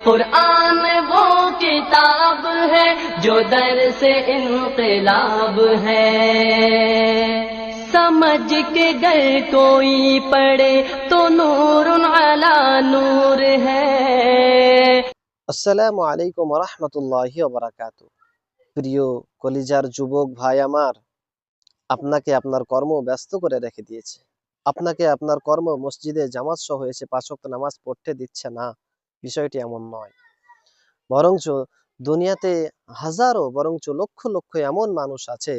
कुरान वो किताब है जो दर से इनकलाब है। समझ के गर कोई पढ़े तो नूरुन अला नूर है। আসসালামু আলাইকুম ওয়া রাহমাতুল্লাহি ওয়া বারাকাতুহু। প্রিয় কলিজার যুবক ভাই আমার, আপনাকে আপনার কর্ম ব্যস্ত করে রেখে দিয়েছে। আপনাকে আপনার কর্ম মসজিদে জামাত সহ এসে ৫ ওয়াক্ত নামাজ পড়তে দিচ্ছে না। বিষয়টি এমন নয়। বরঞ্চ দুনিয়াতে হাজারো বরঞ্চ লক্ষ লক্ষ এমন মানুষ আছে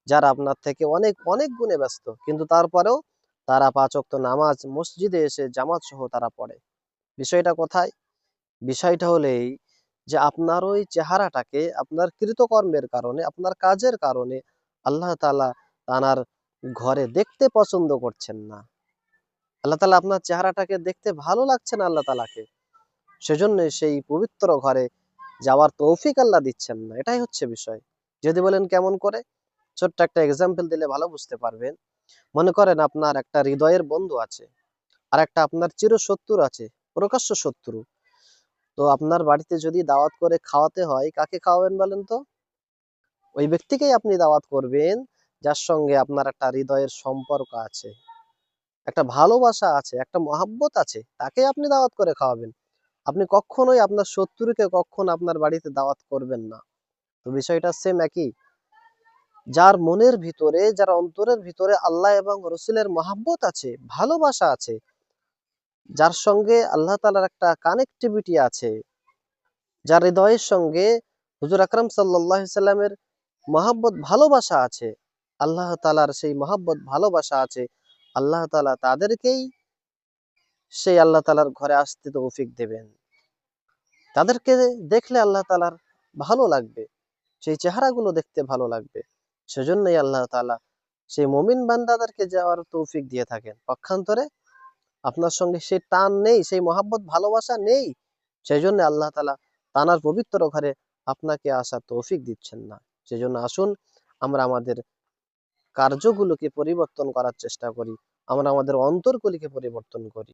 যারা আপনার থেকে অনেক অনেক গুণে ব্যস্ত, কিন্তু তারপরেও তারা ৫ ওয়াক্ত নামাজ মসজিদে এসে জামাত সহ তারা পড়ে। বিষয়টা কোথায়? বিষয়টা হলো এই যে আপনার ওই চেহারাটাকে আপনার কৃতকর্মের কারণে, আপনার কাজের কারণে আল্লাহ তাআলা তার ঘরে দেখতে পছন্দ করছেন না। আল্লাহ তাআলা আপনার চেহারাটাকে দেখতে ভালো লাগছে না আল্লাহ তাআলাকে। সেজন্য সেই পবিত্র ঘরে যাওয়ার তৌফিক আল্লাহ দিচ্ছেন না। এটাই হচ্ছে বিষয়। যদি বলেন কেমন করে? ছোট্ট একটা এক্সাম্পল দিলে ভালো বুঝতে পারবেন। মনে করেন আপনার একটা হৃদয়ের বন্ধু আছে, আর একটা আপনার চিরশত্রু আছে, প্রকাশ্য শত্রু। তো আপনার বাড়িতে যদি দাওয়াত করে খাওয়াতে হয়, কাকে খাওয়াবেন বলেন তো? ওই ব্যক্তিকেই আপনি দাওয়াত করবেন যার সঙ্গে আপনার একটা হৃদয়ের সম্পর্ক আছে, একটা ভালোবাসা আছে, একটা মহাব্বত আছে, তাকেই আপনি দাওয়াত করে খাওয়াবেন। আপনি কখনোই আপনার শত্রুকে কখনো আপনার বাড়িতে দাওয়াত করবেন না। তো বিষয়টা সেম একই। যার মনের ভিতরে, যার অন্তরের ভিতরে আল্লাহ এবং রসুলের মহাব্বত আছে, ভালোবাসা আছে, যার সঙ্গে আল্লাহ তাআলার একটা কানেক্টিভিটি আছে, যার হৃদয়ের সঙ্গে হুজুর আকরাম সাল্লাল্লাহু আলাইহি সাল্লামের মহাব্বত ভালোবাসা আছে, আল্লাহ তাআলার সেই মহাব্বত ভালোবাসা আছে, আল্লাহ তাআলা তাদেরকেই সেই আল্লাহ তাআলার ঘরে আসতে তৌফিক দেবেন। তাদেরকে দেখলে আল্লাহ তাআলার ভালো লাগবে, সেই চেহারাগুলো দেখতে ভালো লাগবে। সেজন্যই আল্লাহ তাআলা সেই মুমিন বান্দাদেরকে যাওয়ার তৌফিক দিয়ে থাকেন। পক্ষান্তরে আপনার সঙ্গে সেই টান নেই, সেই মহাব্বত ভালোবাসা নেই, সেজন্য আল্লাহ তাআলা তানার পবিত্র ঘরে আপনাকে আসার তৌফিক দিচ্ছেন না। সেজন্য আসুন আমরা আমাদের কার্যগুলোকে পরিবর্তন করার চেষ্টা করি, আমরা আমাদের অন্তরগুলিকে পরিবর্তন করি।